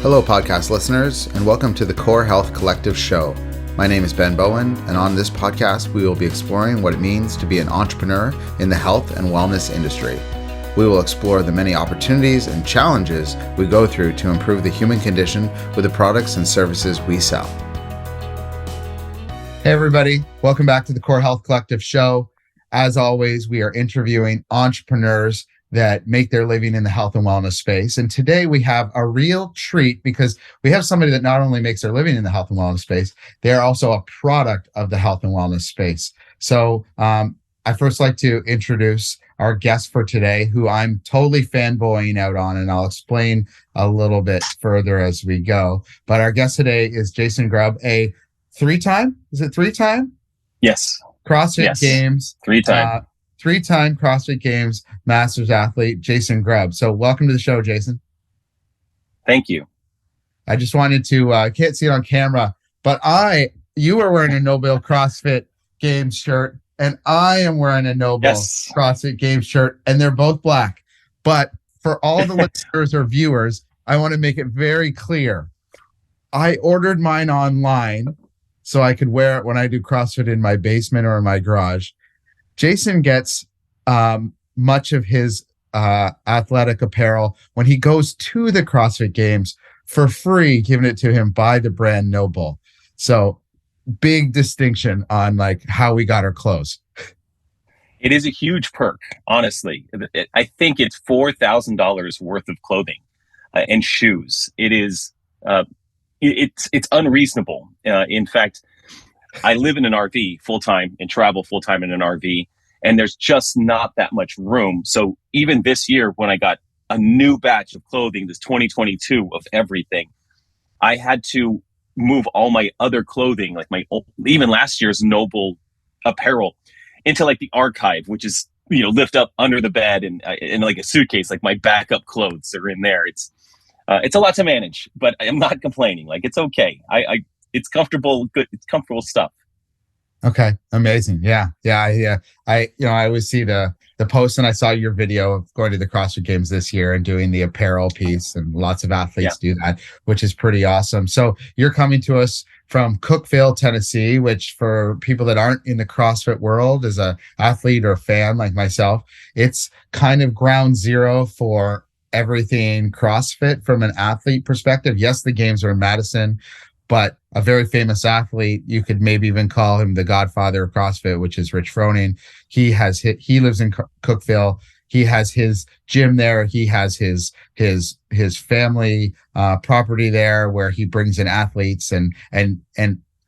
Hello, podcast listeners, and welcome to the Core Health Collective Show. My name is Ben Bowen, and on this podcast, we will be exploring what it means to be an entrepreneur in the health and wellness industry. We will explore the many opportunities and challenges we go through to improve the human condition with the products and services we sell. Hey, everybody. Welcome back to the Core Health Collective Show. As always, we are interviewing entrepreneurs that make their living in the health and wellness space. And today we have a real treat because we have somebody that not only makes their living in the health and wellness space, they're also a product of the health and wellness space. So I first like to introduce our guest for today, who I'm totally fanboying out on, and I'll explain a little bit further as we go. But our guest today is Jason Grubb, a three-time Yes. CrossFit Games. Three-time CrossFit Games Masters athlete, Jason Grubb. So welcome to the show, Jason. Thank you. I just wanted to, I can't see it on camera, but you are wearing a Noble CrossFit Games shirt, and I am wearing a Noble CrossFit Games shirt, and they're both black. But for all the listeners or viewers, I want to make it very clear. I ordered mine online so I could wear it when I do CrossFit in my basement or in my garage. Jason gets much of his athletic apparel when he goes to the CrossFit Games for free, giving it to him by the brand Noble. So big distinction on like how we got our clothes. It is a huge perk, honestly. I think it's $4,000 worth of clothing and shoes. It is it's unreasonable. In fact, I live in an RV full-time and travel full-time in an RV, and there's just not that much room. So even this year, when I got a new batch of clothing, this 2022 of everything, I had to move all my other clothing, like even last year's Noble apparel, into like the archive, which is, lift up under the bed and in like a suitcase, like my backup clothes are in there. It's a lot to manage, but I'm not complaining. Like, it's okay. It's comfortable, good. It's comfortable stuff. Okay. Amazing. Yeah. I always see the post, and I saw your video of going to the CrossFit Games this year and doing the apparel piece, and lots of athletes do that, which is pretty awesome. So you're coming to us from Cookeville, Tennessee, which for people that aren't in the CrossFit world, as a athlete or fan like myself, it's kind of ground zero for everything CrossFit from an athlete perspective. Yes, the games are in Madison, but a very famous athlete, you could maybe even call him the godfather of CrossFit, which is Rich Froning. He lives in Cookeville. He has his gym there. He has his family property there where he brings in athletes, and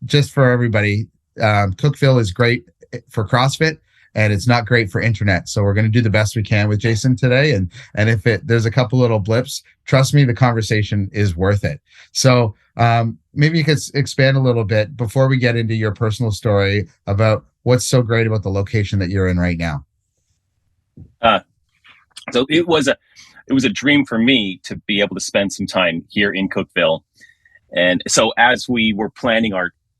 just for everybody, Cookeville is great for CrossFit, and it's not great for internet. So we're going to do the best we can with Jason today. And if there's a couple little blips, trust me, the conversation is worth it. So maybe you could expand a little bit before we get into your personal story about what's so great about the location that you're in right now. So it was a dream for me to be able to spend some time here in Cookeville. And so as we were planning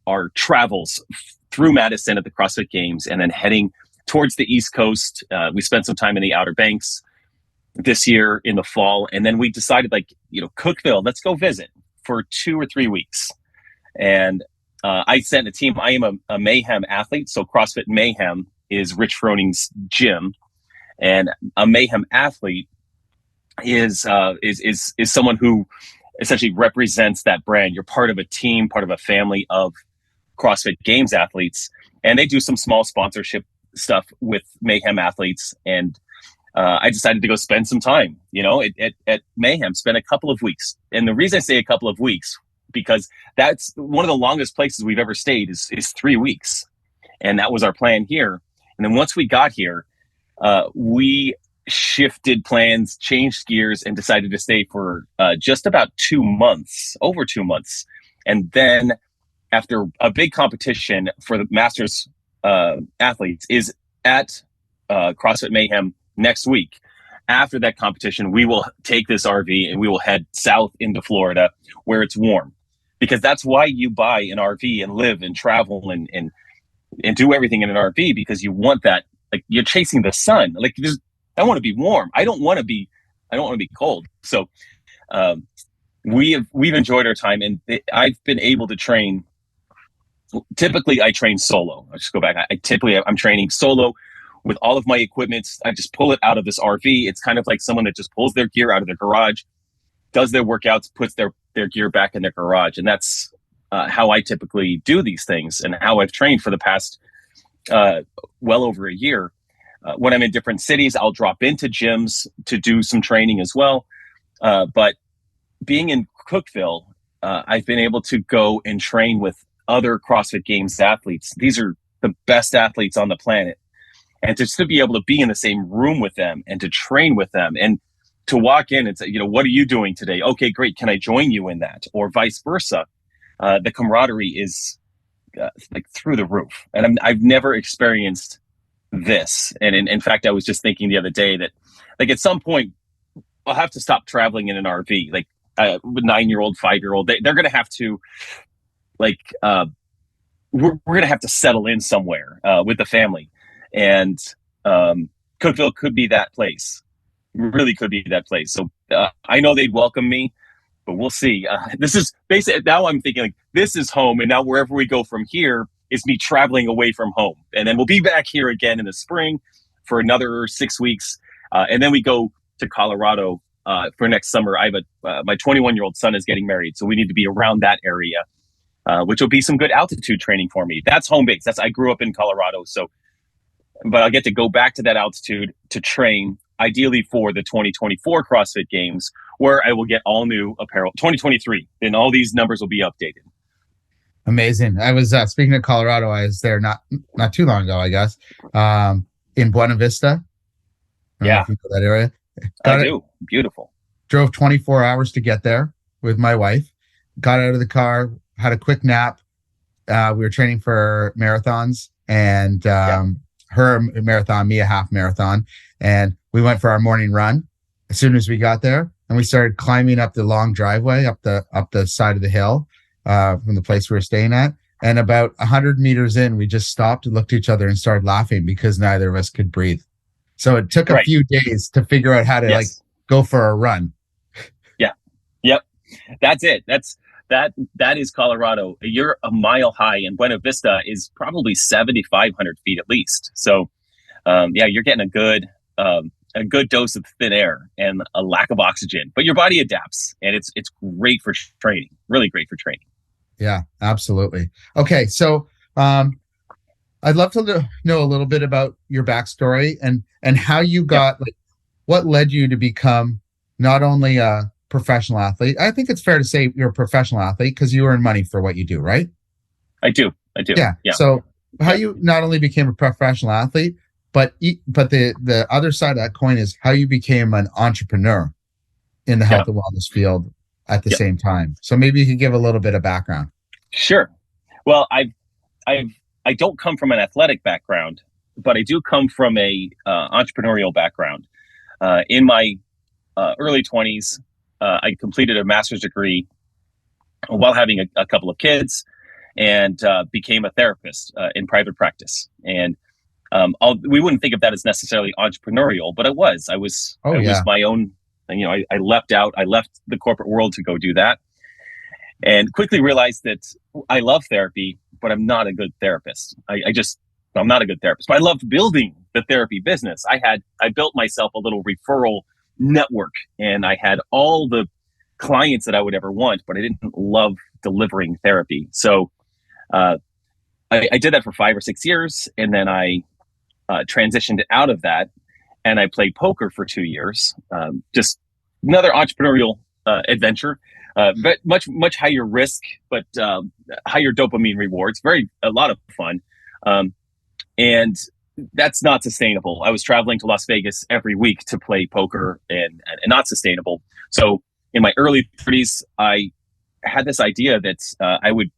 our travels through Madison at the CrossFit Games and then heading towards the East Coast, we spent some time in the Outer Banks this year in the fall. And then we decided, Cookeville, let's go visit for 2 or 3 weeks. And I sent a team. I am a Mayhem athlete. So CrossFit Mayhem is Rich Froning's gym. And a Mayhem athlete is someone who essentially represents that brand. You're part of a team, part of a family of CrossFit Games athletes. And they do some small sponsorship stuff with Mayhem athletes. And I decided to go spend some time, at Mayhem, spend a couple of weeks. And the reason I say a couple of weeks, because that's one of the longest places we've ever stayed is 3 weeks. And that was our plan here. And then once we got here, we shifted plans, changed gears, and decided to stay for just about 2 months, over 2 months. And then after a big competition for the Masters athletes is at CrossFit Mayhem next week. After that competition, we will take this RV and we will head south into Florida where it's warm, because that's why you buy an RV and live and travel and do everything in an RV, because you want that. Like, you're chasing the sun. Like, I want to be warm. I don't want to be cold. So we've enjoyed our time, and I've been able to train. Typically, I train solo. I'll just go back. I'm training solo with all of my equipment. I just pull it out of this RV. It's kind of like someone that just pulls their gear out of their garage, does their workouts, puts their gear back in their garage, and that's how I typically do these things, and how I've trained for the past well over a year. When I'm in different cities, I'll drop into gyms to do some training as well. But being in Cookeville, I've been able to go and train with other CrossFit Games athletes. These are the best athletes on the planet. And just to be able to be in the same room with them and to train with them and to walk in and say, what are you doing today? Okay, great. Can I join you in that? Or vice versa. The camaraderie is like through the roof. And I've never experienced this. And in fact, I was just thinking the other day that like at some point I'll have to stop traveling in an RV. Like a 9-year-old, 5-year-old, they're going to have to like, we're going to have to settle in somewhere with the family. And Cookeville could be that place. Really could be that place. So I know they'd welcome me, but we'll see. This is basically, now I'm thinking like this is home. And now wherever we go from here is me traveling away from home. And then we'll be back here again in the spring for another 6 weeks. And then we go to Colorado for next summer. I have my 21-year-old son is getting married. So we need to be around that area, which will be some good altitude training for me. That's home base. I grew up in Colorado. So, but I'll get to go back to that altitude to train, ideally for the 2024 CrossFit Games, where I will get all new apparel. 2023, then all these numbers will be updated. Amazing. I was speaking of Colorado. I was there not too long ago, I guess, in Buena Vista. Yeah, if you know that area. I do. Beautiful. Drove 24 hours to get there with my wife. Got out of the car, had a quick nap. We were training for marathons, and her marathon, me a half marathon, and we went for our morning run as soon as we got there, and we started climbing up the long driveway up the side of the hill from the place we were staying at. And about 100 meters in, we just stopped and looked at each other and started laughing because neither of us could breathe. So it took a few days to figure out how to like go for a run. Yeah. Yep. That's it. That is Colorado. You're a mile high, and Buena Vista is probably 7,500 feet at least. So, you're getting a good dose of thin air and a lack of oxygen, but your body adapts, and it's great for training. Really great for training. Yeah, absolutely. Okay, so I'd love to know a little bit about your backstory and how you got like what led you to become not only a professional athlete. I think it's fair to say you're a professional athlete because you earn money for what you do, right? I do. Yeah. So how you not only became a professional athlete, but the other side of that coin is how you became an entrepreneur in the health and wellness field at the same time. So maybe you could give a little bit of background. Sure. Well, I don't come from an athletic background, but I do come from a entrepreneurial background. In my early 20s, I completed a master's degree while having a couple of kids, and became a therapist in private practice. And we wouldn't think of that as necessarily entrepreneurial, but it was. I was my own. I left the corporate world to go do that, and quickly realized that I love therapy, but I'm not a good therapist. I'm not a good therapist, but I loved building the therapy business. I built myself a little referral network, and I had all the clients that I would ever want, but I didn't love delivering therapy. So I did that for 5 or 6 years, and then I transitioned out of that, and I played poker for 2 years. Just another entrepreneurial adventure, but much higher risk, but higher dopamine rewards. A lot of fun, and that's not sustainable. I was traveling to Las Vegas every week to play poker, and not sustainable. So in my early 30s, I had this idea that I would.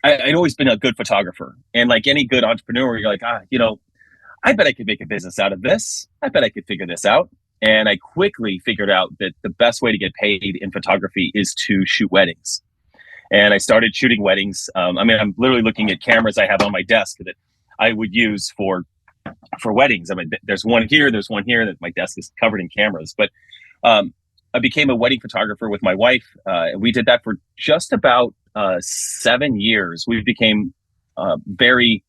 I'd always been a good photographer, and like any good entrepreneur, you're like, I bet I could make a business out of this. I bet I could figure this out. And I quickly figured out that the best way to get paid in photography is to shoot weddings. And I started shooting weddings. I'm literally looking at cameras I have on my desk that I would use for weddings. I mean, there's one here that my desk is covered in cameras. But I became a wedding photographer with my wife. We did that for just about 7 years. We became very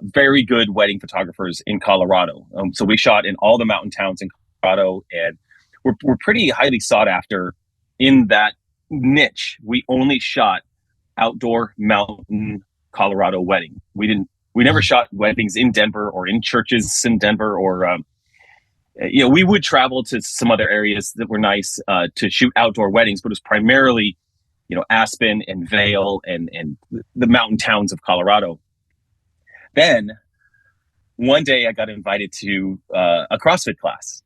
very good wedding photographers in Colorado. So we shot in all the mountain towns in Colorado, and we're pretty highly sought after in that niche. We only shot outdoor mountain Colorado wedding. We never shot weddings in Denver or in churches in Denver, or we would travel to some other areas that were nice to shoot outdoor weddings, but it was primarily, Aspen and Vail and the mountain towns of Colorado. Then one day I got invited to a CrossFit class,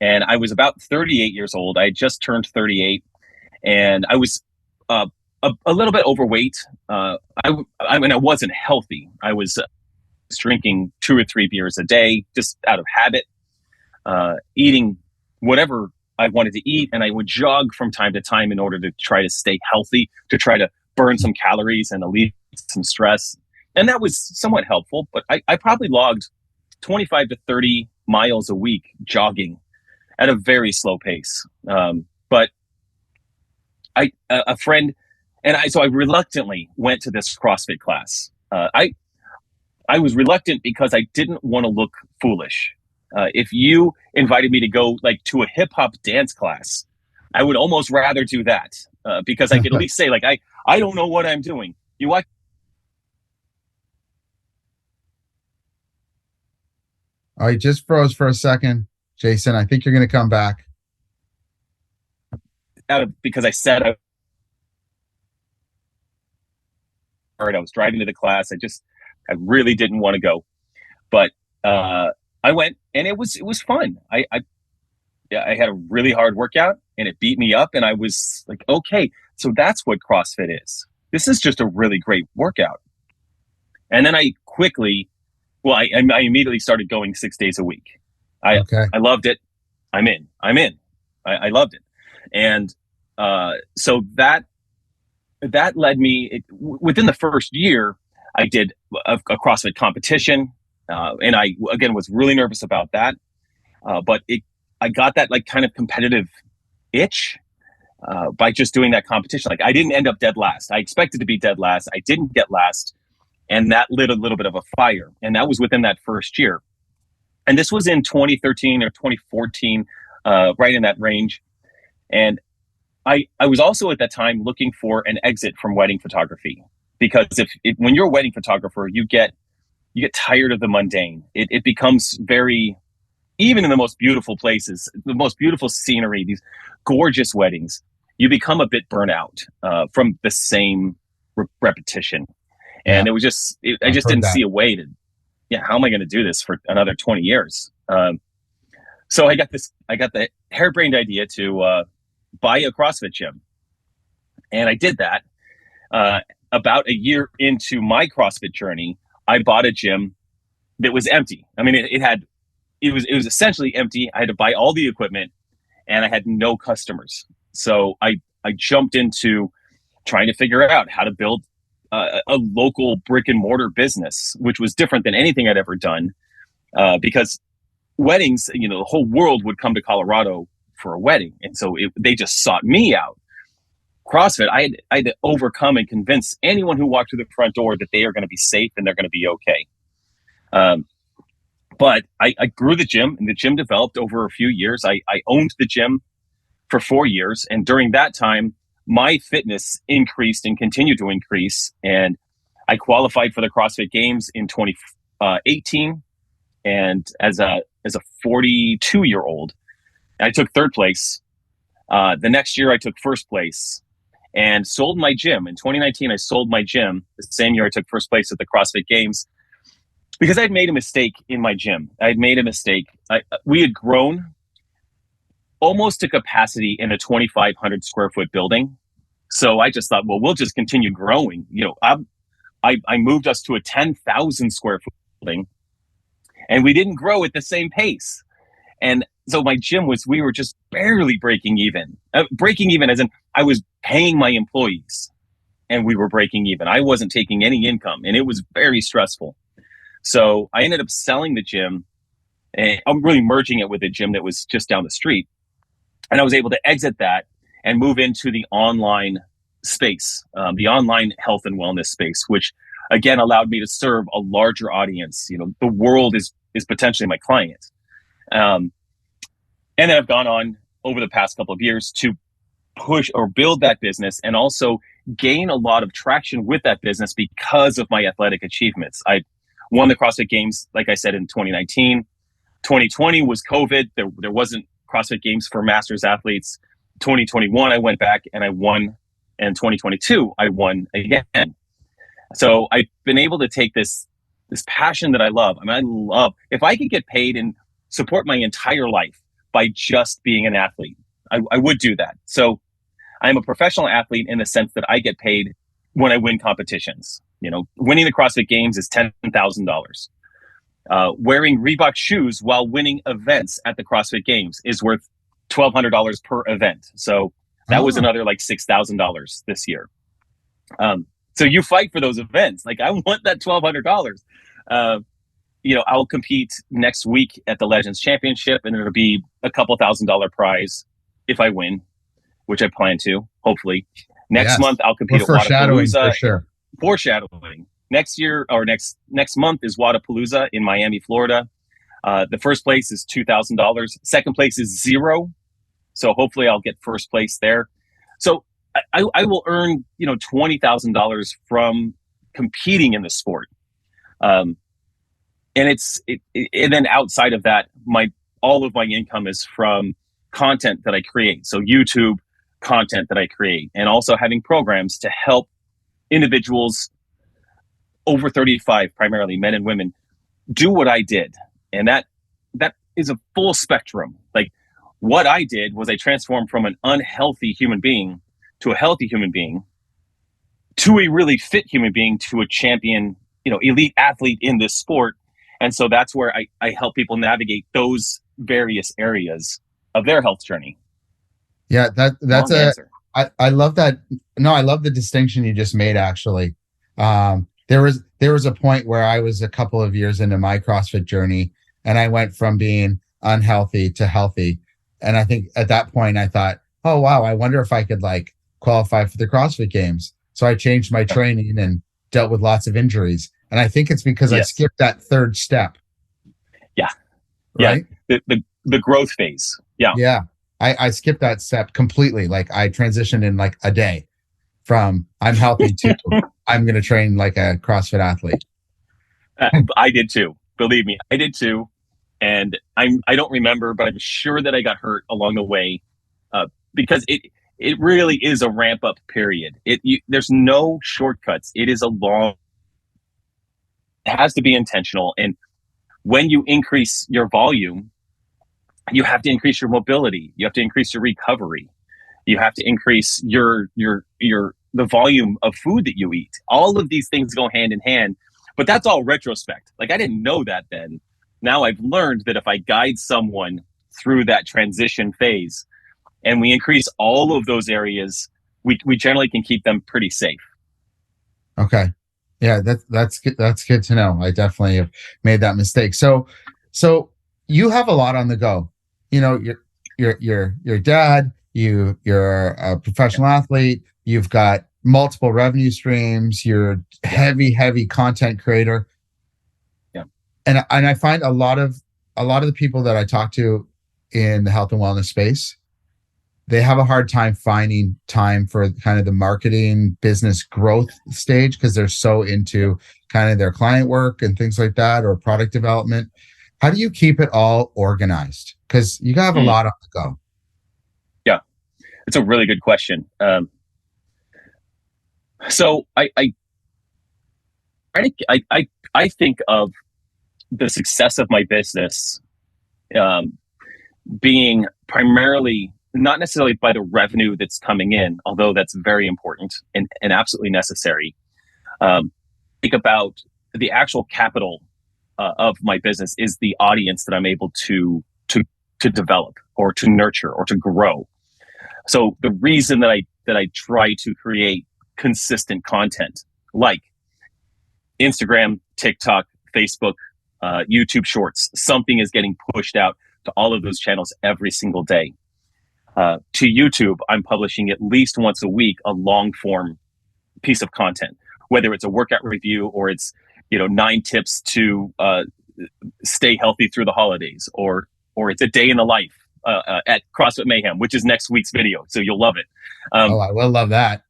and I was about 38 years old. I had just turned 38, and I was a little bit overweight. I wasn't healthy. I was drinking 2 or 3 beers a day, just out of habit, eating whatever I wanted to eat. And I would jog from time to time in order to try to stay healthy, to try to burn some calories and alleviate some stress. And that was somewhat helpful, but I probably logged 25 to 30 miles a week jogging at a very slow pace. But a friend, so I reluctantly went to this CrossFit class. I was reluctant because I didn't want to look foolish. If you invited me to go to a hip hop dance class, I would almost rather do that because I could at least say I don't know what I'm doing. You watch. Oh, you just froze for a second, Jason. I think you're going to come back. Because I said I was driving to the class. I really didn't want to go, but I went, and it was fun. I had a really hard workout, and it beat me up, and I was like, okay, so that's what CrossFit is. This is just a really great workout. And then I immediately started going 6 days a week. I loved it. I'm in. I loved it. And so that led me, within the first year, I did a CrossFit competition. And I, again, was really nervous about that. But I got that kind of competitive itch by just doing that competition. I didn't end up dead last. I expected to be dead last. I didn't get last. And that lit a little bit of a fire. And that was within that first year. And this was in 2013 or 2014, right in that range. And I was also at that time looking for an exit from wedding photography, because when you're a wedding photographer, you get tired of the mundane. It becomes very, even in the most beautiful places, the most beautiful scenery, these gorgeous weddings, you become a bit burnt out from the same repetition. And it was just, I just didn't see a way to, how am I going to do this for another 20 years? So I got the harebrained idea to buy a CrossFit gym. And I did that. About a year into my CrossFit journey, I bought a gym that was empty. I mean, it was essentially empty. I had to buy all the equipment, and I had no customers. So I jumped into trying to figure out how to build a local brick and mortar business, which was different than anything I'd ever done, because weddings, the whole world would come to Colorado for a wedding. And so they just sought me out. CrossFit, I had to overcome and convince anyone who walked through the front door that they are going to be safe and they're going to be okay. But I grew the gym, and the gym developed over a few years. I owned the gym for 4 years. And during that time, my fitness increased and continued to increase. And I qualified for the CrossFit Games in 2018. And as a 42-year-old, I took third place. The next year I took first place and sold my gym. In 2019, I sold my gym. The same year I took first place at the CrossFit Games, because I'd made a mistake in my gym. I'd made a mistake. We had grown almost to capacity in a 2,500 square foot building. So I just thought, well, we'll just continue growing. I moved us to a 10,000 square foot building, and we didn't grow at the same pace. And so my gym we were just barely breaking even. Breaking even as in I was paying my employees, and we were breaking even. I wasn't taking any income, and it was very stressful. So I ended up selling the gym, and I'm really merging it with a gym that was just down the street. And I was able to exit that and move into the online space, the online health and wellness space, which again allowed me to serve a larger audience. You know, the world is potentially my client. And then I've gone on over the past couple of years to push or build that business and also gain a lot of traction with that business because of my athletic achievements. I won the CrossFit Games, like I said, in 2019. 2020 was COVID. There wasn't CrossFit Games for masters athletes. 2021, I went back and I won. And 2022, I won again. So I've been able to take this passion that I love. I mean, I love, if I could get paid and support my entire life by just being an athlete, I would do that. So I'm a professional athlete in the sense that I get paid when I win competitions. You know, winning the CrossFit Games is $10,000. Wearing Reebok shoes while winning events at the CrossFit Games is worth $1,200 per event. So that was another like $6,000 this year. So you fight for those events. Like, I want that $1,200. You know, I'll compete next week at the Legends Championship, and it'll be a couple $1,000 prize if I win, which I plan to, hopefully. Next month, I'll compete at Wadapalooza. For sure. Foreshadowing. Next year, or next month, is Wadapalooza in Miami, Florida. The first place is $2,000. Second place is $0. So hopefully I'll get first place there. So I will earn, you know, $20,000 from competing in the sport. And and then outside of that, all of my income is from content that I create. So YouTube content that I create, and also having programs to help individuals over 35, primarily men and women, do what I did. And that is a full spectrum. Like, what I did was I transformed from an unhealthy human being to a healthy human being to a really fit human being to a champion, you know, elite athlete in this sport. And so that's where I help people navigate those various areas of their health journey. Yeah, that's I love that. No, I love the distinction you just made, actually. There was a point where I was a couple of years into my CrossFit journey, and I went from being unhealthy to healthy. And I think at that point I thought, oh, wow, I wonder if I could like qualify for the CrossFit Games. So I changed my training and dealt with lots of injuries. And I think it's because I skipped that third step. Yeah. Right? Yeah. The growth phase. Yeah. Yeah. I skipped that step completely. Like, I transitioned in like a day from I'm healthy to I'm going to train like a CrossFit athlete. I did too. Believe me, I did too. And I don't remember, but I'm sure that I got hurt along the way, because it really is a ramp up period. There's no shortcuts. It is it has to be intentional. And when you increase your volume, you have to increase your mobility. You have to increase your recovery. You have to increase the volume of food that you eat. All of these things go hand in hand, but that's all retrospect. Like, I didn't know that then. Now I've learned that if I guide someone through that transition phase and we increase all of those areas, we generally can keep them pretty safe. Okay. Yeah, that's good. That's good to know. I definitely have made that mistake. So you have a lot on the go. You know, your dad, you're a professional athlete, you've got multiple revenue streams, you're heavy content creator. Yeah. And I find a lot of the people that I talk to in the health and wellness space, they have a hard time finding time for kind of the marketing business growth stage, because they're so into kind of their client work and things like that, or product development. How do you keep it all organized? Because you have a lot on the go. Yeah, it's a really good question. So I think of the success of my business being primarily not necessarily by the revenue that's coming in, although that's very important and absolutely necessary. Think about the actual capital of my business is the audience that I'm able to develop or to nurture or to grow. So the reason that I try to create consistent content like Instagram, TikTok, Facebook, YouTube Shorts, something is getting pushed out to all of those channels every single day. To YouTube, I'm publishing at least once a week a long form piece of content, whether it's a workout review or it's 9 tips to stay healthy through the holidays, or it's a day in the life at CrossFit Mayhem, which is next week's video, so you'll love it. Oh, I will love that.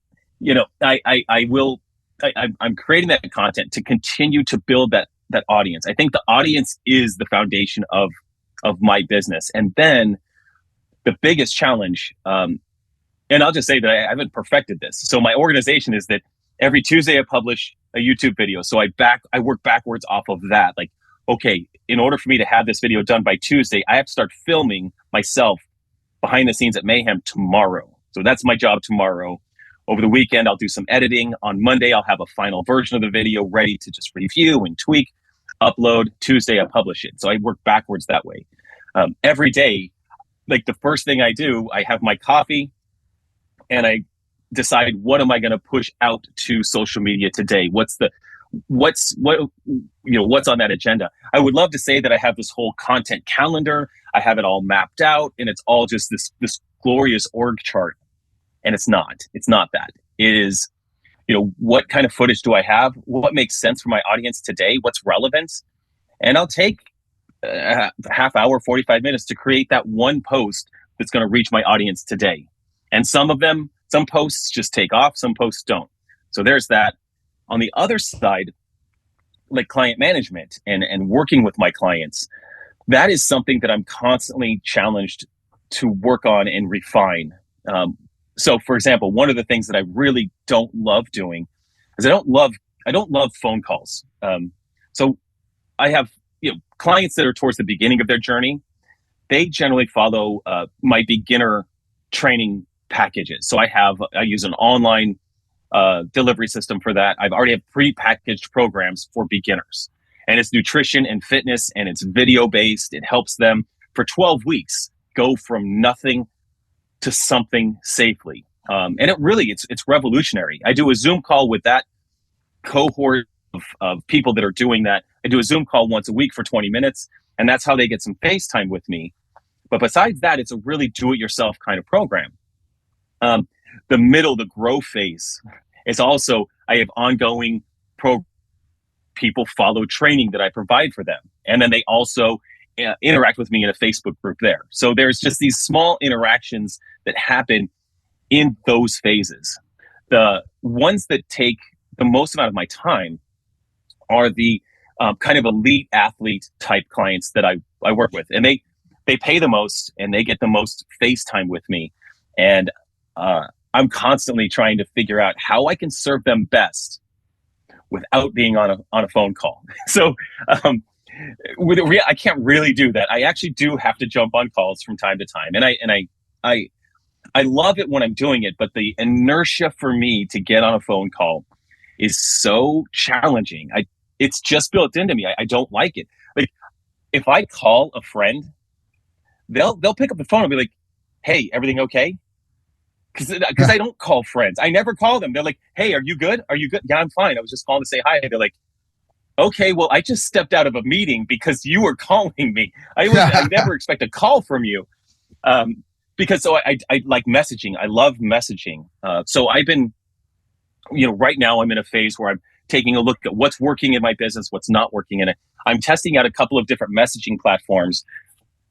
I'm creating that content to continue to build that audience. I think the audience is the foundation of my business, and then the biggest challenge, and I'll just say that I haven't perfected this. So my organization is that every Tuesday I publish a YouTube video. So I work backwards off of that. Like, okay, in order for me to have this video done by Tuesday, I have to start filming myself behind the scenes at Mayhem tomorrow. So that's my job tomorrow. Over the weekend, I'll do some editing. On Monday, I'll have a final version of the video ready to just review and tweak, upload. Tuesday, I publish it. So I work backwards that way. Every day, like the first thing I do, I have my coffee and I decide what am I going to push out to social media today? What's on that agenda? I would love to say that I have this whole content calendar. I have it all mapped out and it's all just this glorious org chart. And it's not that. It is, what kind of footage do I have? What makes sense for my audience today? What's relevant? And I'll take a half hour, 45 minutes to create that one post that's going to reach my audience today. And some posts just take off, some posts don't. So there's that. On the other side, like client management and working with my clients, that is something that I'm constantly challenged to work on and refine. So for example, one of the things that I really don't love doing is I don't love phone calls. So I have clients that are towards the beginning of their journey. They generally follow my beginner training packages. So I use an online delivery system for that. I've already have pre-packaged programs for beginners, and it's nutrition and fitness, and it's video based. It helps them for 12 weeks go from nothing to something safely. And it's revolutionary. I do a Zoom call with that cohort of people that are doing that. I do a Zoom call once a week for 20 minutes, and that's how they get some FaceTime with me. But besides that, it's a really do-it-yourself kind of program. The grow phase is also, I have ongoing people follow training that I provide for them. And then they also interact with me in a Facebook group there. So there's just these small interactions that happen in those phases. The ones that take the most amount of my time are the kind of elite athlete type clients that I work with. And they pay the most and they get the most FaceTime with me. And I'm constantly trying to figure out how I can serve them best without being on a phone call. So I can't really do that. I actually do have to jump on calls from time to time, and I love it when I'm doing it. But the inertia for me to get on a phone call is so challenging. It's just built into me. I don't like it. Like if I call a friend, they'll pick up the phone and be like, "Hey, everything okay?" Because I don't call friends. I never call them. They're like, "Hey, are you good? Are you good?" "Yeah, I'm fine. I was just calling to say hi." They're like, "Okay, well, I just stepped out of a meeting because you were calling me. I never expect a call from you." Because so I like messaging. I love messaging. So I've been, right now I'm in a phase where I'm taking a look at what's working in my business, what's not working in it. I'm testing out a couple of different messaging platforms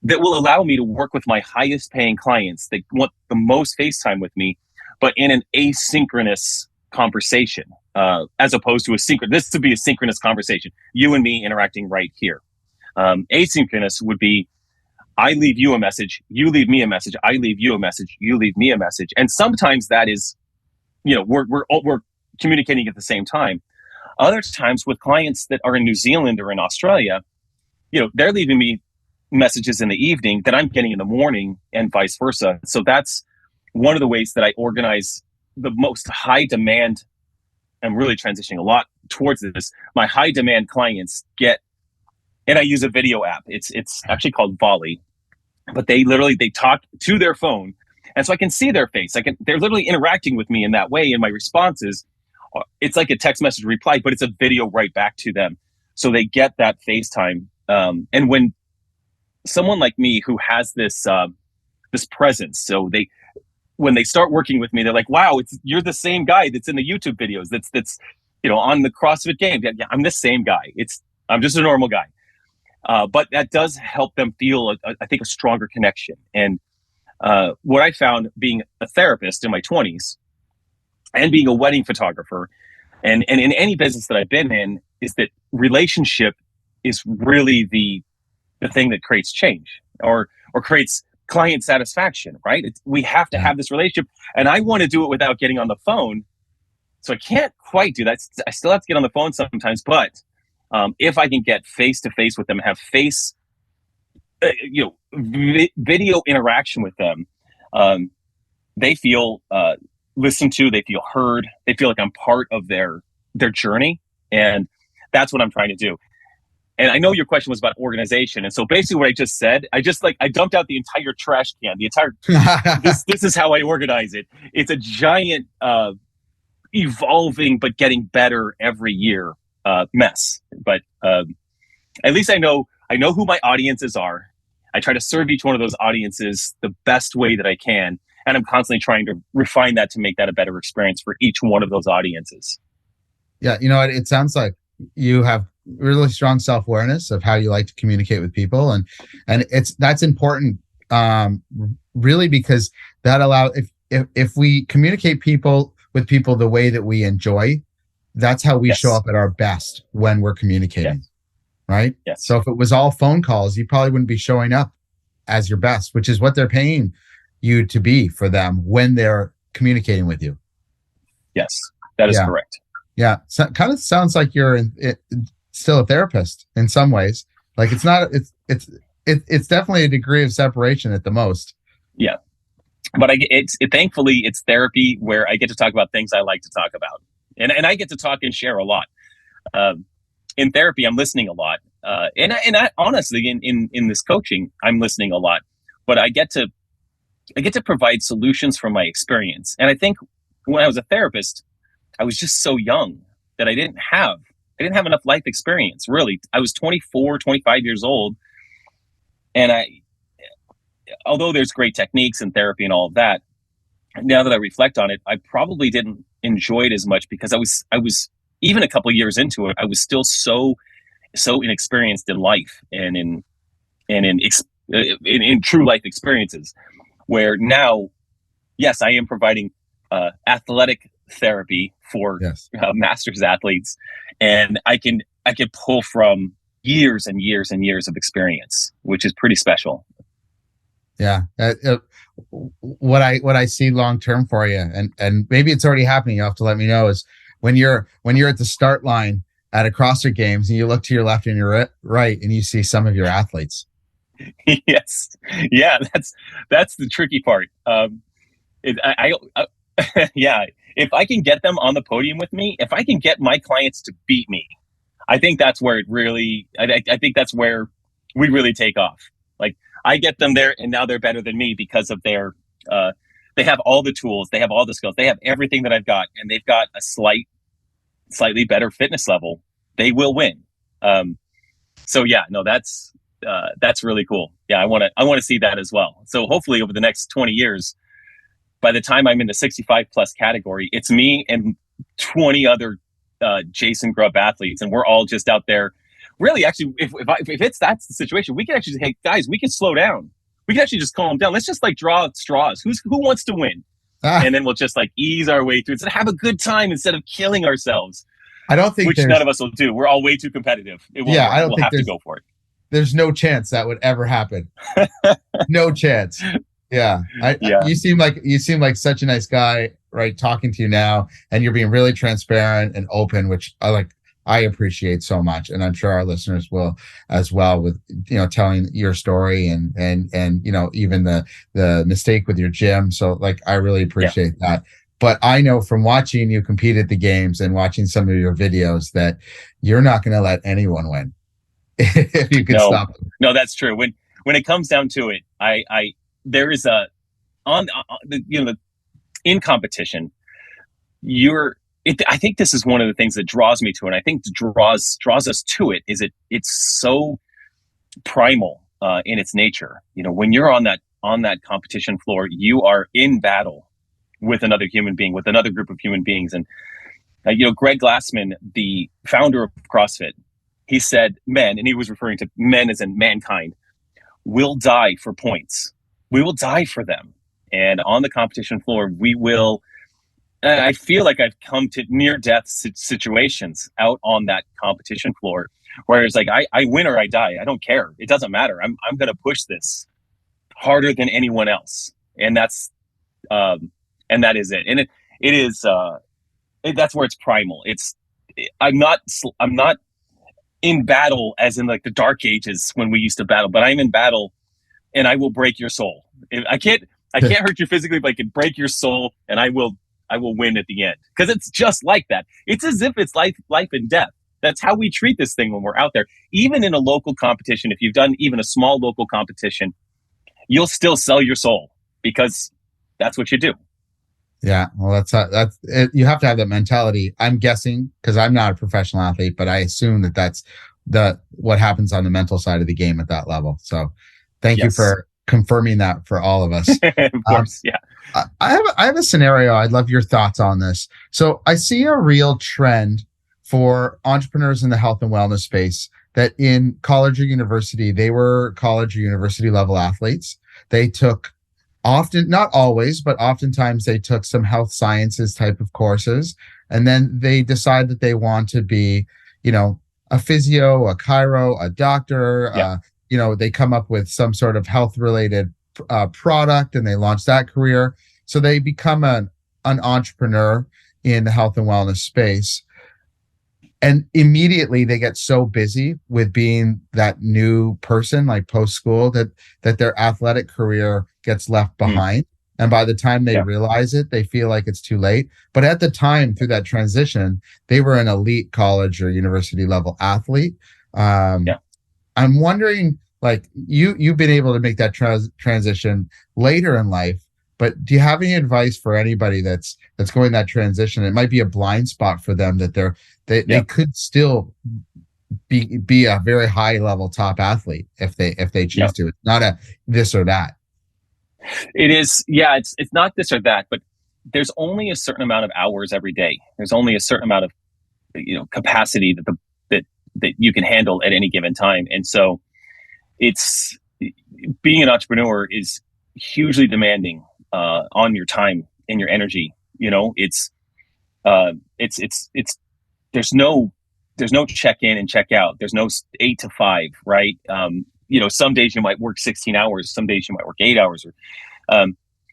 that will allow me to work with my highest paying clients that want the most FaceTime with me, but in an asynchronous conversation, as opposed to this to be a synchronous conversation, you and me interacting right here. Asynchronous would be, I leave you a message, you leave me a message, I leave you a message, you leave me a message. And sometimes that is, we're communicating at the same time. Other times with clients that are in New Zealand or in Australia, they're leaving me messages in the evening that I'm getting in the morning and vice versa. So that's one of the ways that I organize the most high demand. I'm really transitioning a lot towards this. My high demand clients get, and I use a video app. It's actually called Volley, but they talk to their phone. And so I can see their face. They're literally interacting with me in that way. And my responses, it's like a text message reply, but it's a video right back to them. So they get that FaceTime. And when someone like me who has this this presence. So when they start working with me, they're like, wow, you're the same guy that's in the YouTube videos. That's on the CrossFit game. Yeah, I'm the same guy. I'm just a normal guy. But that does help them feel, I think, a stronger connection. And what I found being a therapist in my 20s and being a wedding photographer and in any business that I've been in is that relationship is really the thing that creates change or creates client satisfaction, right? We have to have this relationship, and I want to do it without getting on the phone. So I can't quite do that. I still have to get on the phone sometimes, but if I can get face to face with them, have video interaction with them, they feel listened to, they feel heard, they feel like I'm part of their journey, and that's what I'm trying to do. And I know your question was about organization, and so basically what I just said, I dumped out the entire trash can, this is how I organize it. It's a giant evolving but getting better every year mess. But at least I know who my audiences are. I try to serve each one of those audiences the best way that I can, and I'm constantly trying to refine that to make that a better experience for each one of those audiences. Yeah, it sounds like you have really strong self-awareness of how you like to communicate with people, and that's important, really, because that allows, if we communicate with people the way that we enjoy, that's how we show up at our best when we're communicating. Right? Yes. So if it was all phone calls, you probably wouldn't be showing up as your best, which is what they're paying you to be for them when they're communicating with you. Yes, that is correct. Yeah. So kind of sounds like you're still a therapist in some ways. Like it's it's definitely a degree of separation at the most. Yeah. But thankfully it's therapy where I get to talk about things I like to talk about. And I get to talk and share a lot. In therapy, I'm listening a lot. And I honestly, in this coaching, I'm listening a lot. But I get to provide solutions from my experience. And I think when I was a therapist, I was just so young that I didn't have enough life experience, really. I was 24, 25 years old. And although there's great techniques in therapy and all of that, now that I reflect on it, I probably didn't enjoy it as much because I was even a couple of years into it, I was still so inexperienced in life and in true life experiences. Where now, yes, I am providing athletic therapy for masters athletes, and I can pull from years and years and years of experience, which is pretty special. Yeah. What I see long term for you, and maybe it's already happening, you have to let me know, is when you're at the start line at a CrossFit Games and you look to your left and your right and you see some of your athletes. Yes. Yeah, that's the tricky part. Yeah, if I can get them on the podium with me, if I can get my clients to beat me, I think that's where it really, I think that's where we really take off. Like I get them there and now they're better than me because of their, they have all the tools, they have all the skills, they have everything that I've got, and they've got a slightly better fitness level. They will win. So yeah, no, that's really cool. Yeah, I want to see that as well. So hopefully over the next 20 years, by the time I'm in the 65 plus category, it's me and 20 other Jason Grubb athletes, and we're all just out there. Really, actually, if that's the situation, we can actually say, hey guys, we can slow down. We can actually just calm down. Let's just like draw straws. Who wants to win? And then we'll just like ease our way through it. So have a good time instead of killing ourselves. I don't think which none of us will do. We're all way too competitive. I don't think have to go for it. There's no chance that would ever happen. No chance. Yeah. You seem like such a nice guy, right? Talking to you now, and you're being really transparent and open, which I appreciate so much. And I'm sure our listeners will as well, with, telling your story and, even the mistake with your gym. So like, I really appreciate that. But I know from watching you compete at the games and watching some of your videos that you're not going to let anyone win if you can stop them. No, that's true. When it comes down to it, there is in competition, I think this is one of the things that draws me to it. And I think draws us to it is it's so primal in its nature. When you're on on that competition floor, you are in battle with another human being, with another group of human beings. And Greg Glassman, the founder of CrossFit, he said men, and he was referring to men as in mankind, will die for points. We will die for them. And on the competition floor, we will. I feel like I've come to near-death situations out on that competition floor, where it's like I win or I die. I don't care. It doesn't matter. I'm going to push this harder than anyone else, and that is it. And it is that's where it's primal. I'm not in battle as in like the dark ages when we used to battle, but I'm in battle, and I will break your soul. I can't hurt you physically, but I can break your soul, and I will win at the end, because it's just like that. It's as if it's life and death. That's how we treat this thing when we're out there. Even in a local competition, if you've done even a small local competition, you'll still sell your soul, because that's what you do. Yeah, well, that's it. You have to have that mentality. I'm guessing, because I'm not a professional athlete, but I assume that that's what happens on the mental side of the game at that level. So, thank you for confirming that for all of us. Of course, yeah. I have a scenario. I'd love your thoughts on this. So, I see a real trend for entrepreneurs in the health and wellness space that in college or university, they were college or university level athletes. They took often, not always, but oftentimes they took some health sciences type of courses, and then they decide that they want to be, a physio, a chiro, a doctor. They come up with some sort of health related product, and they launch that career. So they become an entrepreneur in the health and wellness space. And immediately they get so busy with being that new person, like post school, that their athletic career gets left behind. And by the time they realize it, they feel like it's too late. But at the time, through that transition, they were an elite college or university level athlete. I'm wondering, like, you've been able to make that transition later in life, but do you have any advice for anybody that's going that transition? It might be a blind spot for them, that they could still be a very high level top athlete if they choose to. It's not a this or that. It is. Yeah, it's not this or that, but there's only a certain amount of hours every day. There's only a certain amount of capacity that you can handle at any given time. And so it's being an entrepreneur is hugely demanding on your time and your energy. It's there's no check in and check out. There's no 8 to 5, right? Some days you might work 16 hours, some days you might work 8 hours.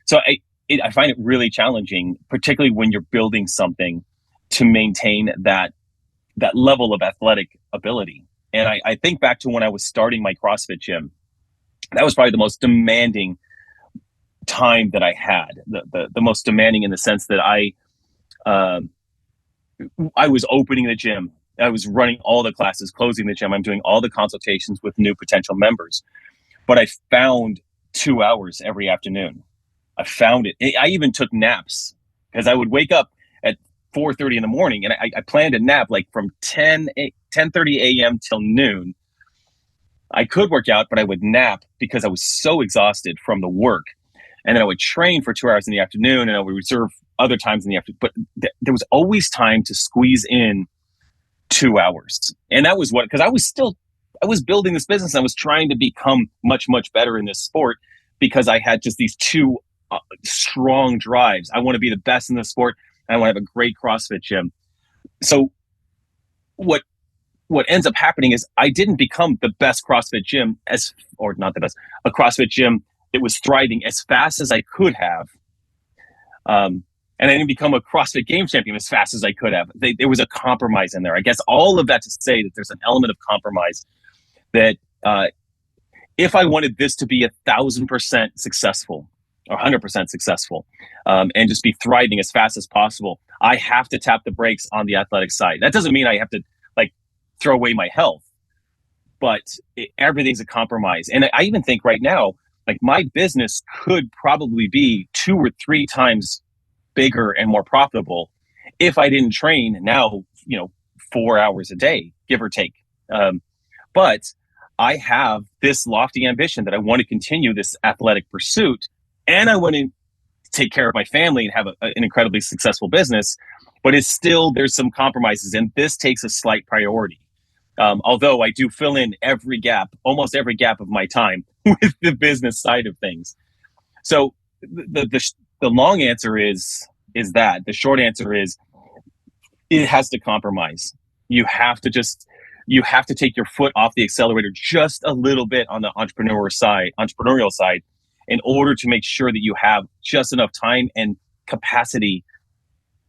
So I find it really challenging, particularly when you're building something, to maintain that level of athletic ability. And I think back to when I was starting my CrossFit gym. That was probably the most demanding time that I had. The most demanding in the sense that I was opening the gym. I was running all the classes, closing the gym. I'm doing all the consultations with new potential members. But I found 2 hours every afternoon. I found it. I even took naps, because I would wake up at 4:30 in the morning, and I planned a nap like from 10:30 a.m. till noon. I could work out, but I would nap because I was so exhausted from the work. And then I would train for 2 hours in the afternoon, and I would reserve other times in the afternoon. But there was always time to squeeze in 2 hours. And that was because I was building this business. I was trying to become much, much better in this sport, because I had just these two strong drives. I want to be the best in the sport, and I want to have a great CrossFit gym. So what ends up happening is I didn't become the best CrossFit gym or not the best, a CrossFit gym that was thriving as fast as I could have. And I didn't become a CrossFit game champion as fast as I could have. There was a compromise in there. I guess all of that to say that there's an element of compromise that if I wanted this to be 1,000% successful or 100% successful, and just be thriving as fast as possible, I have to tap the brakes on the athletic side. That doesn't mean I have to throw away my health, but everything's a compromise. And I even think right now, my business could probably be 2 or 3 times bigger and more profitable if I didn't train now, 4 hours a day, give or take. But I have this lofty ambition that I want to continue this athletic pursuit, and I want to take care of my family and have an incredibly successful business. But it's still, there's some compromises, and this takes a slight priority. Although I do fill in every gap, almost every gap of my time with the business side of things. So the long answer is that. The short answer is it has to compromise. You have to take your foot off the accelerator just a little bit on the entrepreneurial side, in order to make sure that you have just enough time and capacity,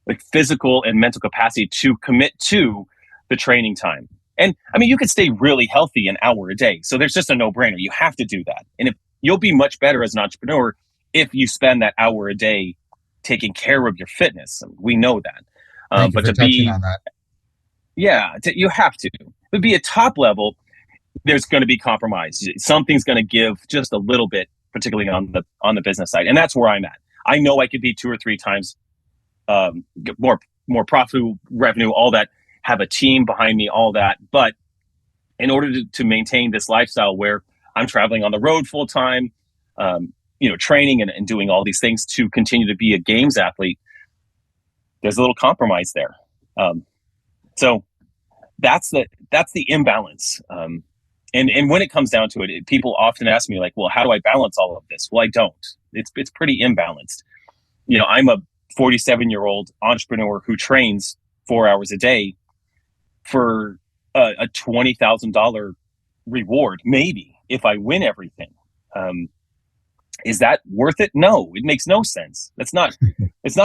like physical and mental capacity, to commit to the training time. And I mean, you could stay really healthy an hour a day. So there's just a no-brainer. You have to do that. And if you'll be much better as an entrepreneur if you spend that hour a day taking care of your fitness. We know that. But to be on that. Yeah, you have to. But be a top level, there's going to be compromise. Something's going to give just a little bit, particularly on the business side. And that's where I'm at. I know I could be 2 or 3 times more profitable, revenue, all that, have a team behind me, all that. But in order to maintain this lifestyle where I'm traveling on the road full time, training and doing all these things to continue to be a games athlete, there's a little compromise there. So that's the imbalance. And when it comes down to it, people often ask me, like, well, how do I balance all of this? Well, I don't. It's pretty imbalanced. I'm a 47-year-old entrepreneur who trains 4 hours a day for a $20,000 reward, maybe, if I win everything. Is that worth it? No, it makes no sense. It's not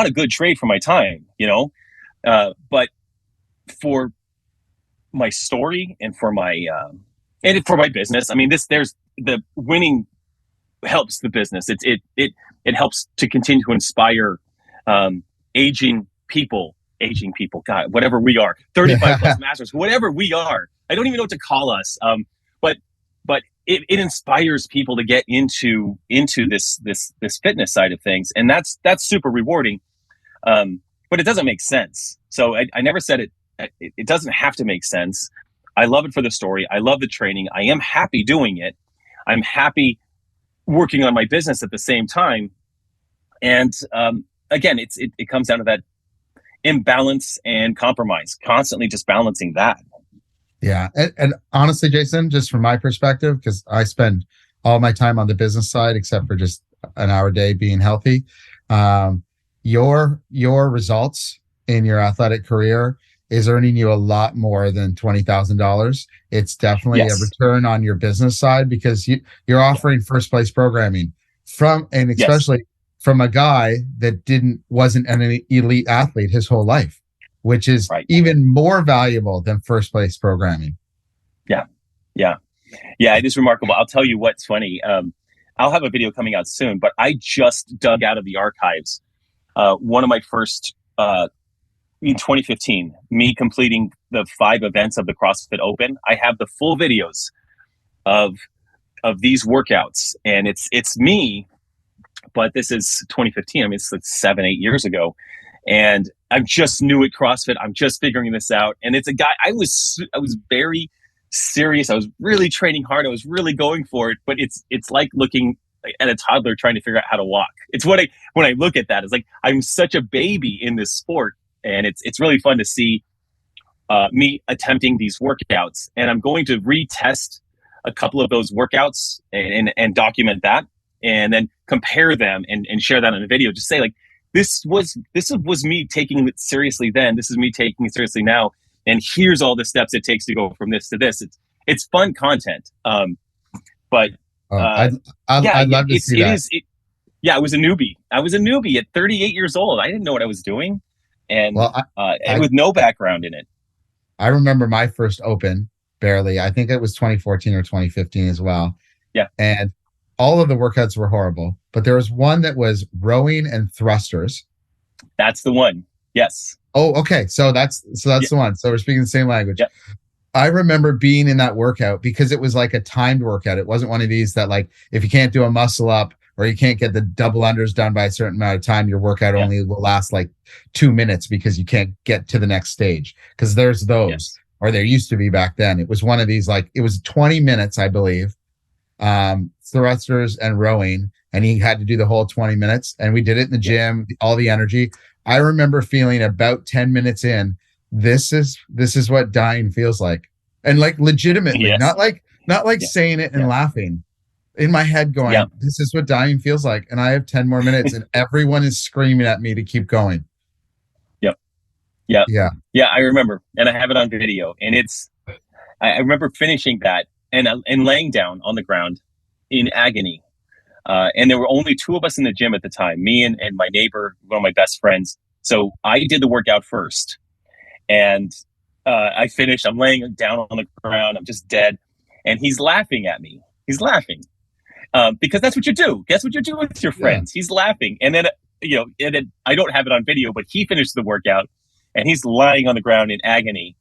a good trade for my time, but for my story and for my business, I mean, there's the winning helps the business. It helps to continue to inspire aging people, God, whatever we are, 35 plus masters, whatever we are. I don't even know what to call us. But it inspires people to get into this fitness side of things, and that's super rewarding. But it doesn't make sense. So I never said it. It doesn't have to make sense. I love it for the story. I love the training. I am happy doing it. I'm happy working on my business at the same time. And again, it comes down to that imbalance and compromise, constantly just balancing that. Yeah. And honestly, Jason, just from my perspective, because I spend all my time on the business side, except for just an hour a day being healthy, your results in your athletic career is earning you a lot more than $20,000. It's definitely a return on your business side, because you're offering first place programming especially from a guy that wasn't an elite athlete his whole life, which is even more valuable than first place programming. Yeah, it is remarkable. I'll tell you what's funny. I'll have a video coming out soon, but I just dug out of the archives one of my first, in 2015, me completing the 5 events of the CrossFit Open. I have the full videos of these workouts, and it's me, but this is 2015. I mean, it's like 7-8 years ago. And I'm just new at CrossFit. I'm just figuring this out. And it's a guy, I was very serious. I was really training hard. I was really going for it. But it's like looking at a toddler trying to figure out how to walk. It's when I look at that, it's like I'm such a baby in this sport. And it's really fun to see me attempting these workouts. And I'm going to retest a couple of those workouts and document that, and then compare them and share that in a video. Just say, like, this was me taking it seriously then. This is me taking it seriously now. And here's all the steps it takes to go from this to this. It's fun content. But I'd love to see that. I was a newbie. I was a newbie at 38 years old. I didn't know what I was doing, and with no background in it. I remember my first Open, barely. I think it was 2014 or 2015 as well. Yeah. And all of the workouts were horrible, but there was one that was rowing and thrusters. That's the one. Yes. Oh, okay. So that's the one. So we're speaking the same language. Yep. I remember being in that workout because it was like a timed workout. It wasn't one of these that, like, if you can't do a muscle up or you can't get the double unders done by a certain amount of time, your workout only will last like 2 minutes because you can't get to the next stage. Because there's those. Yes. or there used to be back then. It was one of these, like, it was 20 minutes, I believe, thrusters and rowing, and he had to do the whole 20 minutes, and we did it in the gym, all the energy. I remember feeling about 10 minutes in, this is what dying feels like. And like legitimately, not like saying it and laughing, in my head going, this is what dying feels like. And I have 10 more minutes and everyone is screaming at me to keep going. Yeah. I remember, and I have it on video, and I remember finishing that and laying down on the ground in agony. And there were only two of us in the gym at the time, me and my neighbor, one of my best friends. So I did the workout first, and I finished. I'm laying down on the ground. I'm just dead. And he's laughing at me. He's laughing because that's what you do. Guess what you do with your friends? He's laughing. And then, I don't have it on video, but he finished the workout and he's lying on the ground in agony.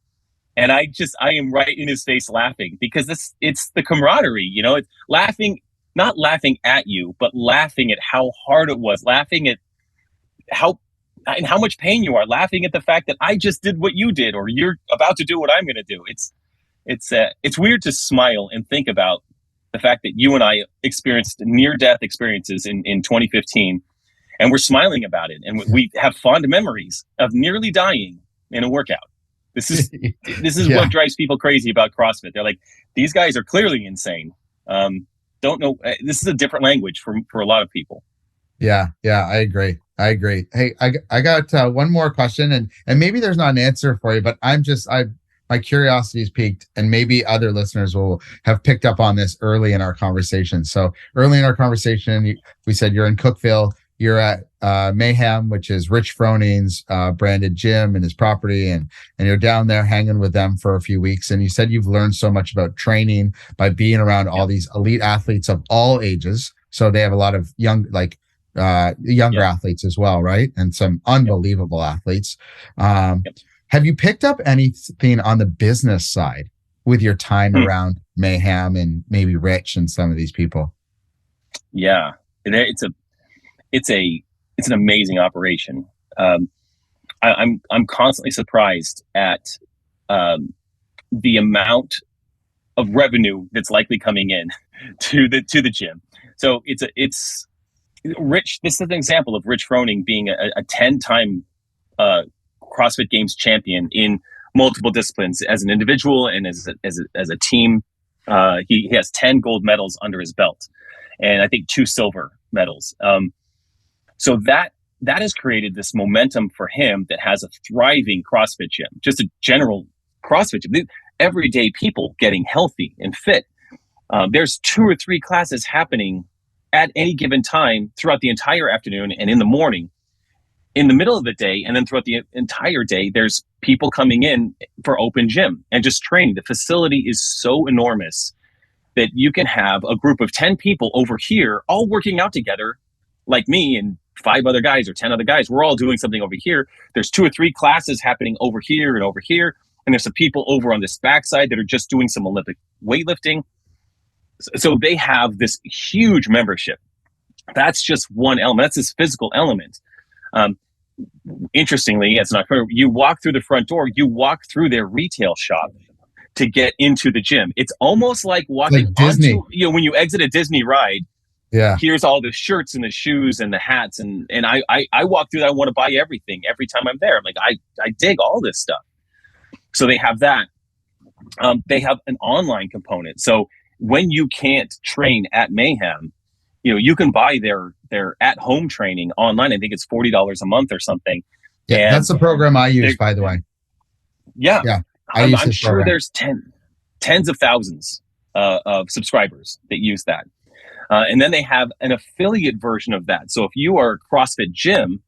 And I am right in his face laughing because it's the camaraderie, it's laughing, not laughing at you, but laughing at how hard it was, laughing at how much pain you are, laughing at the fact that I just did what you did, or you're about to do what I'm going to do. It's weird to smile and think about the fact that you and I experienced near-death experiences in 2015, and we're smiling about it, and we have fond memories of nearly dying in a workout. This is what drives people crazy about CrossFit. They're like, these guys are clearly insane. Don't know. This is a different language for a lot of people. Yeah, I agree. Hey, I got one more question, and maybe there's not an answer for you, but my curiosity is piqued, and maybe other listeners will have picked up on this early in our conversation. So early in our conversation, we said you're in Cookeville. You're at Mayhem, which is Rich Froning's branded gym and his property, and you're down there hanging with them for a few weeks. And you said you've learned so much about training by being around all these elite athletes of all ages. So they have a lot of younger athletes as well, right? And some unbelievable athletes. Have you picked up anything on the business side with your time around Mayhem and maybe Rich and some of these people? Yeah, it's an amazing operation. I'm constantly surprised at the amount of revenue that's likely coming in to the gym. So it's Rich. This is an example of Rich Froning being a 10-time CrossFit Games champion in multiple disciplines as an individual and as a team. He has 10 gold medals under his belt, and I think 2 silver medals. So that has created this momentum for him that has a thriving CrossFit gym, just a general CrossFit gym. Everyday people getting healthy and fit. There's 2 or 3 classes happening at any given time throughout the entire afternoon and in the morning. In the middle of the day, and then throughout the entire day, there's people coming in for open gym and just training. The facility is so enormous that you can have a group of 10 people over here all working out together, like me and 5 other guys or 10 other guys. We're all doing something over here. There's 2 or 3 classes happening over here and over here. And there's some people over on this backside that are just doing some Olympic weightlifting. So they have this huge membership. That's just one element. That's this physical element. Interestingly, it's not fair. You walk through the front door, you walk through their retail shop to get into the gym. It's almost like walking Disney. onto, when you exit a Disney ride, here's all the shirts and the shoes and the hats. And I walk through that. I want to buy everything every time I'm there. I'm like, I dig all this stuff. So they have that. They have an online component. So when you can't train at Mayhem, you can buy their at-home training online. I think it's $40 a month or something. Yeah, and that's the program I use, by the way. Yeah. I'm sure program. There's tens of thousands of subscribers that use that. And then they have an affiliate version of that. So if you are a CrossFit gym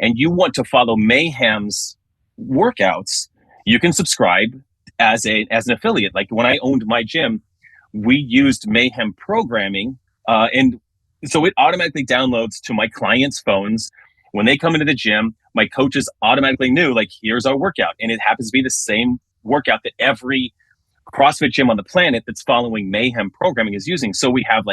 and you want to follow Mayhem's workouts, you can subscribe as an affiliate. Like when I owned my gym, we used Mayhem programming, and so it automatically downloads to my clients' phones. When they come into the gym, my coaches automatically knew, like, here's our workout. And it happens to be the same workout that every CrossFit gym on the planet that's following Mayhem programming is using. So we have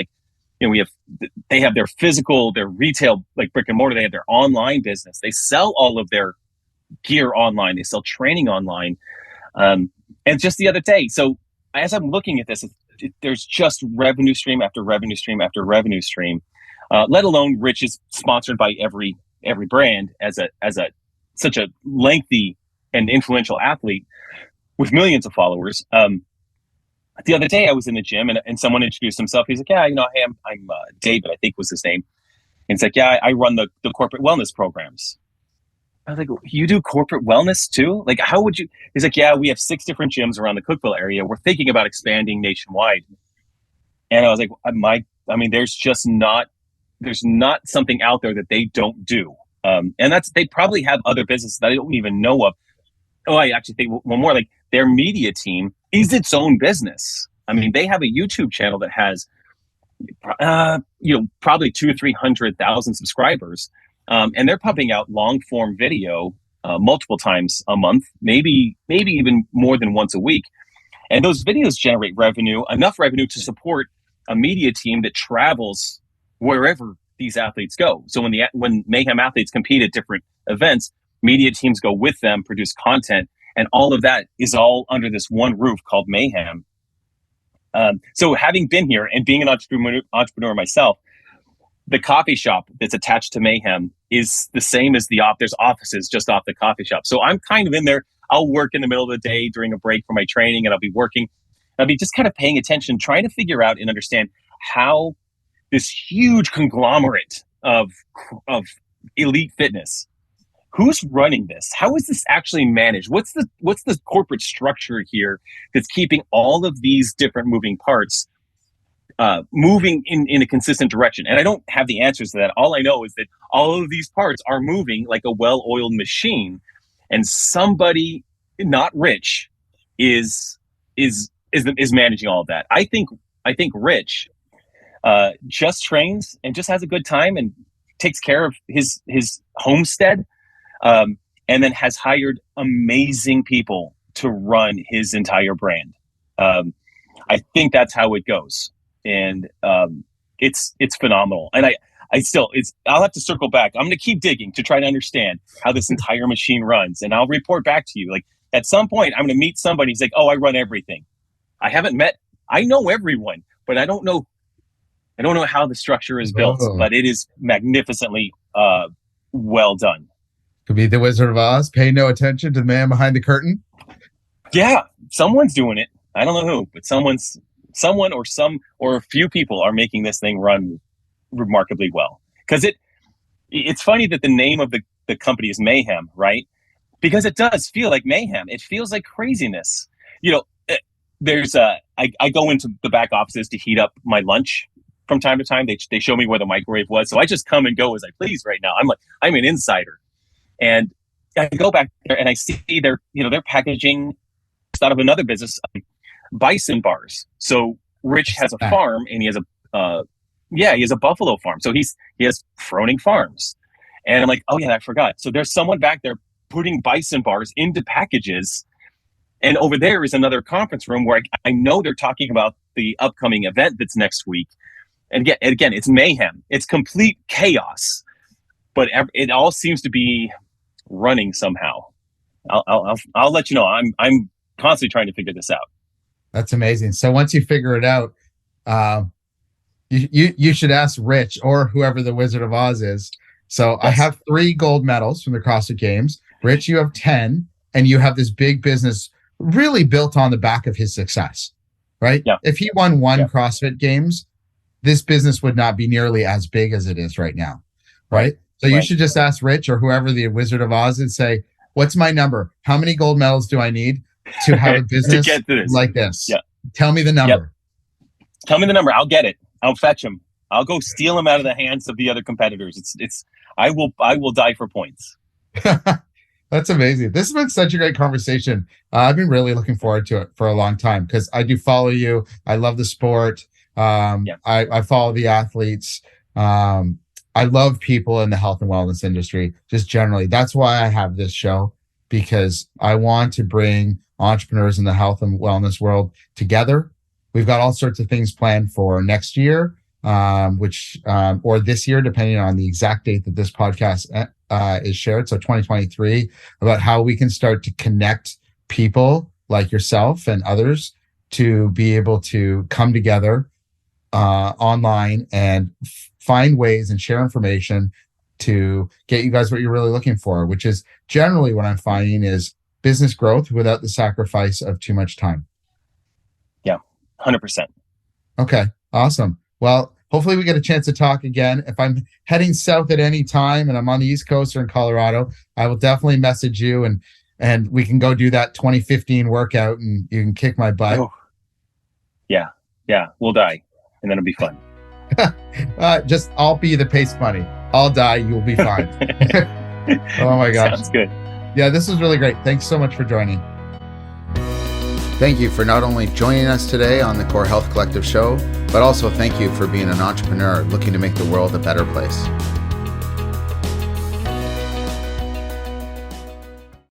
they have their physical, their retail, like brick and mortar. They have their online business. They sell all of their gear online. They sell training online. And just the other day, so as I'm looking at this, there's just revenue stream after revenue stream after revenue stream. Let alone Rich is sponsored by every brand as a such a lengthy and influential athlete with millions of followers. The other day I was in the gym and someone introduced himself. He's like, yeah, hey, I'm David, I think was his name. And it's like, yeah, I run the corporate wellness programs. I was like, you do corporate wellness too? Like, how would you? He's like, yeah, we have 6 different gyms around the Cookeville area. We're thinking about expanding nationwide. And I was like, there's not something out there that they don't do. And they probably have other businesses that I don't even know of. Oh, I actually think one more, like their media team is its own business. I mean, they have a YouTube channel that has, probably 200,000 or 300,000 subscribers. And they're pumping out long form video multiple times a month, maybe even more than once a week. And those videos generate enough revenue to support a media team that travels wherever these athletes go. So when Mayhem athletes compete at different events, media teams go with them, produce content, and all of that is all under this one roof called Mayhem. So having been here and being an entrepreneur myself, the coffee shop that's attached to Mayhem is the same as there's offices just off the coffee shop. So I'm kind of in there. I'll work in the middle of the day during a break for my training, and I'll be working. I'll be just kind of paying attention, trying to figure out and understand how this huge conglomerate of elite fitness, who's running this? How is this actually managed? What's the corporate structure here that's keeping all of these different moving parts moving in a consistent direction? And I don't have the answers to that. All I know is that all of these parts are moving like a well-oiled machine, and somebody not Rich is managing all of that. I think Rich just trains and just has a good time and takes care of his homestead, and then has hired amazing people to run his entire brand. I think that's how it goes. And it's phenomenal. And I'll have to circle back. I'm going to keep digging to try to understand how this entire machine runs. And I'll report back to you. Like at some point, I'm going to meet somebody who's like, oh, I run everything. I know everyone, but I don't know how the structure is built, but it is magnificently well done. Could be the Wizard of Oz. Pay no attention to the man behind the curtain. Yeah, someone's doing it. I don't know who, but someone or a few people are making this thing run remarkably well. Because it's funny that the name of the company is Mayhem, right? Because it does feel like mayhem. It feels like craziness. I go into the back offices to heat up my lunch from time to time. They show me where the microwave was, so I just come and go as I please right now. I'm an insider, and I go back there and I see they're packaging out of another business, bison bars. So Rich has a farm, and he has a buffalo farm. So he has Froning Farms, and I'm like, oh yeah, I forgot. So there's someone back there putting bison bars into packages. And over there is another conference room where I know they're talking about the upcoming event that's next week. And again, it's mayhem. It's complete chaos, but it all seems to be running somehow. I'll let you know. I'm constantly trying to figure this out. That's amazing. So once you figure it out, you should ask Rich or whoever the Wizard of Oz is. So yes. I have 3 gold medals from the CrossFit Games. Rich, you have 10, and you have this big business really built on the back of his success, right? Yeah. If he won one CrossFit Games, this business would not be nearly as big as it is right now, right? So you should just ask Rich or whoever the Wizard of Oz is, say, what's my number? How many gold medals do I need to have a business like this? Yeah. Tell me the number. Yep. Tell me the number. I'll get it. I'll fetch him. I'll go steal him out of the hands of the other competitors. I will die for points. That's amazing. This has been such a great conversation. I've been really looking forward to it for a long time because I do follow you. I love the sport. I follow the athletes. I love people in the health and wellness industry, just generally. That's why I have this show, because I want to bring entrepreneurs in the health and wellness world together. We've got all sorts of things planned for next year, or this year, depending on the exact date that this podcast is shared. So 2023, about how we can start to connect people like yourself and others to be able to come together online and find ways and share information to get you guys what you're really looking for, which is generally what I'm finding is business growth without the sacrifice of too much time. Yeah, 100%. Okay, awesome. Well, hopefully we get a chance to talk again. If I'm heading south at any time and I'm on the East Coast or in Colorado, I will definitely message you and we can go do that 2015 workout and you can kick my butt. Oh. Yeah, we'll die and then it'll be fun. Just I'll be the pace bunny. I'll die, you'll be fine. Oh my gosh. Sounds good. Yeah, this was really great. Thanks so much for joining. Thank you for not only joining us today on the Core Health Collective show, but also thank you for being an entrepreneur looking to make the world a better place.